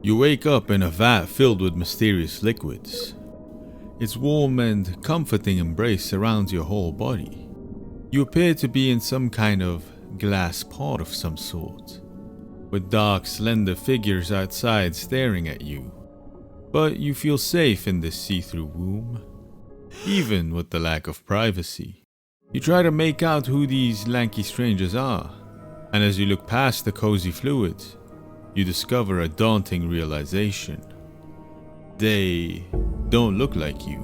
You wake up in a vat filled with mysterious liquids. Its warm and comforting embrace surrounds your whole body. You appear to be in some kind of glass pod of some sort, with dark, slender figures outside staring at you. But you feel safe in this see-through womb, even with the lack of privacy. You try to make out who these lanky strangers are, and as you look past the cozy fluid, you discover a daunting realization. They don't look like you,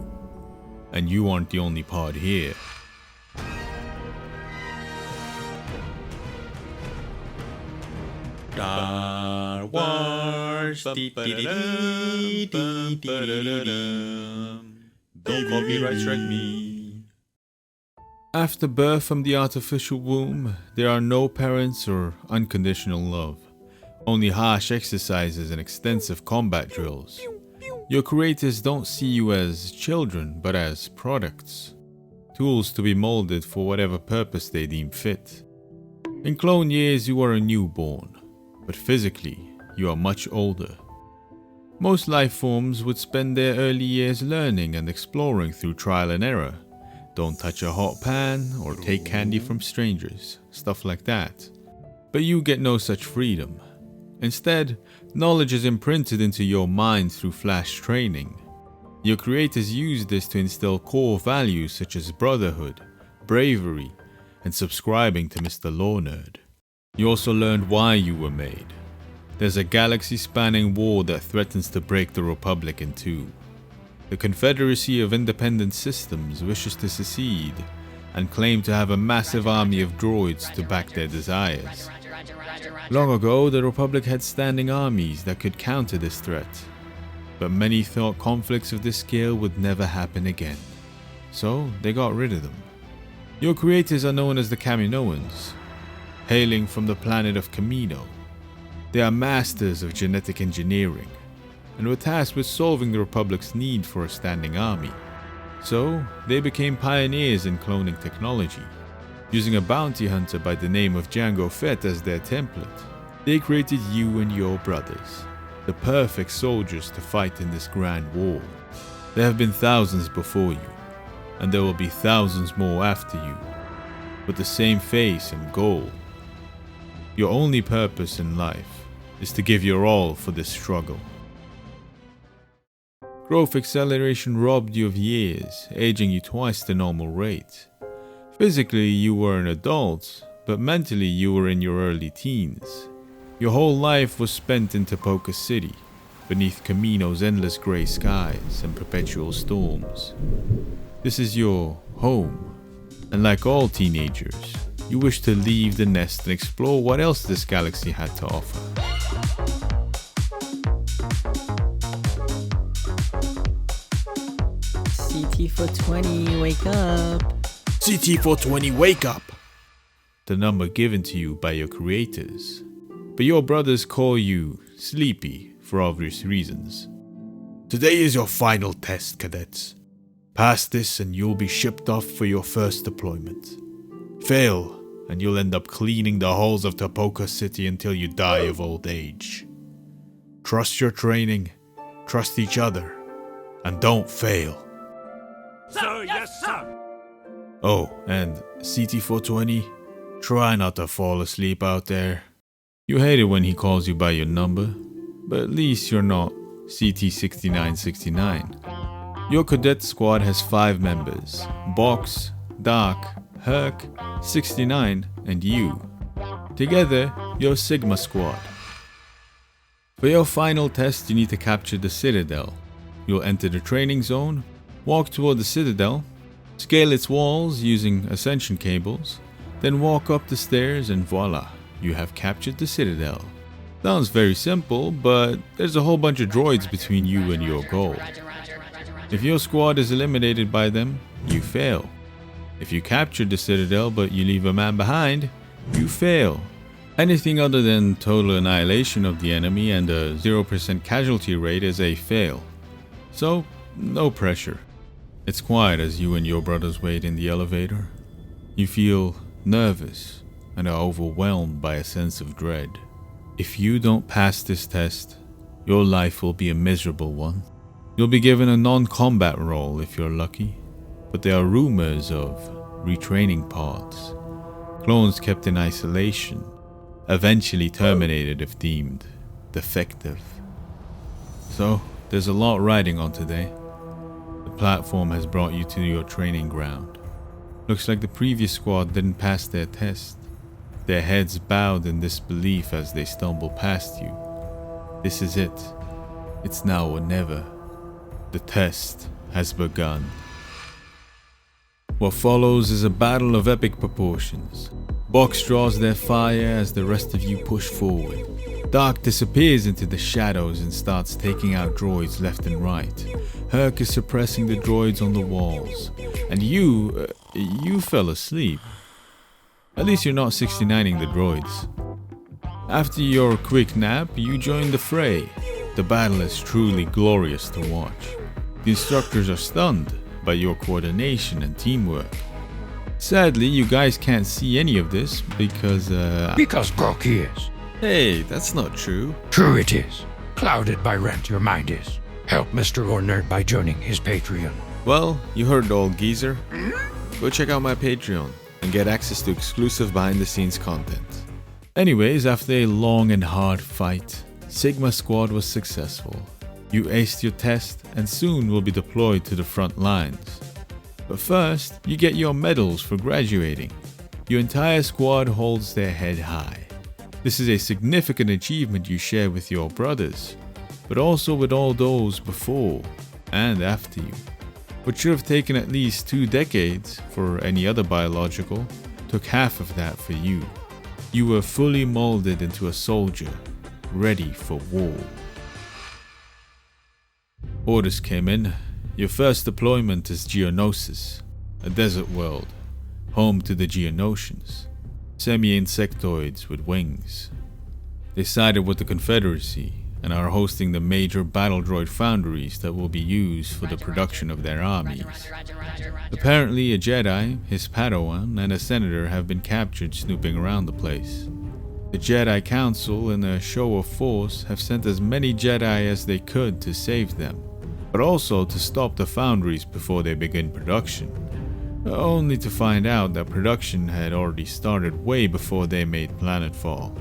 and you aren't the only pod here. Star Wars. Don't copyright strike me. After birth from the artificial womb, there are no parents or unconditional love, only harsh exercises and extensive combat drills. Your creators don't see you as children, but as products, tools to be molded for whatever purpose they deem fit. In clone years, you are a newborn, but physically, you are much older. Most life forms would spend their early years learning and exploring through trial and error. Don't touch a hot pan or take candy from strangers, stuff like that. But you get no such freedom. Instead, knowledge is imprinted into your mind through flash training. Your creators use this to instill core values such as brotherhood, bravery, and subscribing to Mr. Law Nerd. You also learned why you were made. There's a galaxy-spanning war that threatens to break the Republic in two. The Confederacy of Independent Systems wishes to secede and claim to have a massive army of droids to back their desires. Long ago, the Republic had standing armies that could counter this threat, but many thought conflicts of this scale would never happen again, so they got rid of them. Your creators are known as the Kaminoans, hailing from the planet of Kamino. They are masters of genetic engineering, and were tasked with solving the Republic's need for a standing army. So, they became pioneers in cloning technology. Using a bounty hunter by the name of Jango Fett as their template, they created you and your brothers, the perfect soldiers to fight in this grand war. There have been thousands before you, and there will be thousands more after you, with the same face and goal. Your only purpose in life is to give your all for this struggle. Growth acceleration robbed you of years, aging you twice the normal rate. Physically, you were an adult, but mentally you were in your early teens. Your whole life was spent in Tapoka City, beneath Kamino's endless grey skies and perpetual storms. This is your home, and like all teenagers, you wish to leave the nest and explore what else this galaxy had to offer. CT420, wake up. CT420, wake up! The number given to you by your creators. But your brothers call you Sleepy for obvious reasons. Today is your final test, cadets. Pass this and you'll be shipped off for your first deployment. Fail, and you'll end up cleaning the halls of Tapoka City until you die of old age. Trust your training, trust each other, and don't fail. Sir, yes, sir. Oh, and CT420, try not to fall asleep out there. You hate it when he calls you by your number, but at least you're not CT6969. Your cadet squad has 5 members: Box, Dark, Herc, 69, and you. Together, you're Sigma Squad. For your final test, you need to capture the Citadel. You'll enter the training zone, walk toward the Citadel, scale its walls using ascension cables, then walk up the stairs and voila, you have captured the Citadel. Sounds very simple, but there's a whole bunch of droids between you and your goal. If your squad is eliminated by them, you fail. If you captured the Citadel but you leave a man behind, you fail. Anything other than total annihilation of the enemy and a 0% casualty rate is a fail. So, no pressure. It's quiet as you and your brothers wait in the elevator. You feel nervous and are overwhelmed by a sense of dread. If you don't pass this test, your life will be a miserable one. You'll be given a non-combat role if you're lucky, but there are rumors of retraining pods, clones kept in isolation, eventually terminated if deemed defective. So, there's a lot riding on today. The platform has brought you to your training ground. Looks like the previous squad didn't pass their test. Their heads bowed in disbelief as they stumble past you. This is it. It's now or never. The test has begun. What follows is a battle of epic proportions. Box draws their fire as the rest of you push forward. Dark disappears into the shadows and starts taking out droids left and right. Herc is suppressing the droids on the walls. And you fell asleep. At least you're not 69ing the droids. After your quick nap, you join the fray. The battle is truly glorious to watch. The instructors are stunned by your coordination and teamwork. Sadly, you guys can't see any of this because Because broke he is. Hey, that's not true. True it is. Clouded by rent your mind is. Help Mr. Orner by joining his Patreon. Well, you heard the old geezer. Go check out my Patreon and get access to exclusive behind-the-scenes content. Anyways, after a long and hard fight, Sigma Squad was successful. You aced your test and soon will be deployed to the front lines. But first, you get your medals for graduating. Your entire squad holds their head high. This is a significant achievement you share with your brothers, but also with all those before and after you. What should have taken at least 2 decades for any other biological took half of that for you. You were fully molded into a soldier, ready for war. Orders came in. Your first deployment is Geonosis, a desert world, home to the Geonosians, semi-insectoids with wings. They sided with the Confederacy and are hosting the major battle droid foundries that will be used for the production of their armies. Apparently a Jedi, his Padawan, and a senator have been captured snooping around the place. The Jedi Council, in a show of force, have sent as many Jedi as they could to save them, but also to stop the foundries before they begin production, only to find out that production had already started way before they made planetfall.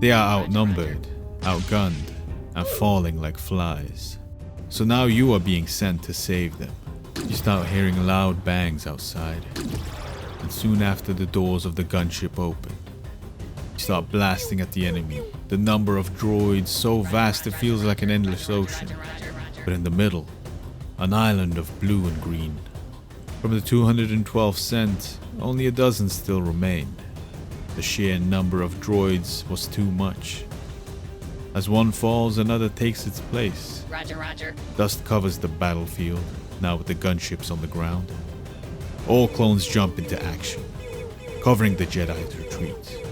They are outnumbered, outgunned, and falling like flies. So now you are being sent to save them. You start hearing loud bangs outside, and soon after the doors of the gunship open. You start blasting at the enemy, the number of droids so vast it feels like an endless ocean. But in the middle, an island of blue and green. From the 212 sent, only a dozen still remained. The sheer number of droids was too much. As one falls, another takes its place. Roger. Dust covers the battlefield, now with the gunships on the ground. All clones jump into action, covering the Jedi's retreat.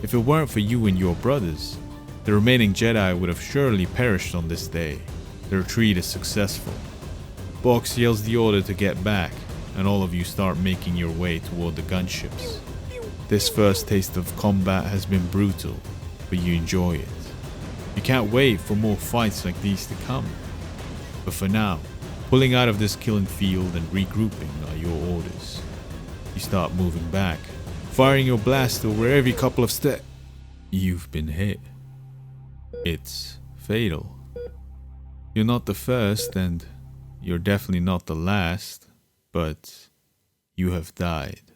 If it weren't for you and your brothers, the remaining Jedi would have surely perished on this day. The retreat is successful. Box yells the order to get back, and all of you start making your way toward the gunships. This first taste of combat has been brutal, but you enjoy it. You can't wait for more fights like these to come. But for now, pulling out of this killing field and regrouping are your orders. You start moving back, firing your blaster where every couple of steps you've been hit. It's fatal. You're not the first and you're definitely not the last, but you have died.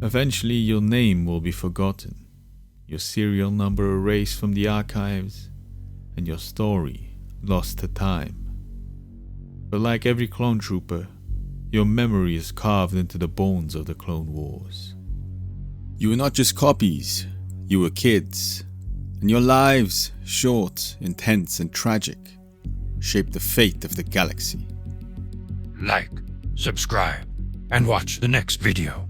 Eventually your name will be forgotten, your serial number erased from the archives, and your story lost to time. But like every clone trooper, your memory is carved into the bones of the Clone Wars. You were not just copies, you were kids, and your lives, short, intense, and tragic, shaped the fate of the galaxy. Like, subscribe, and watch the next video.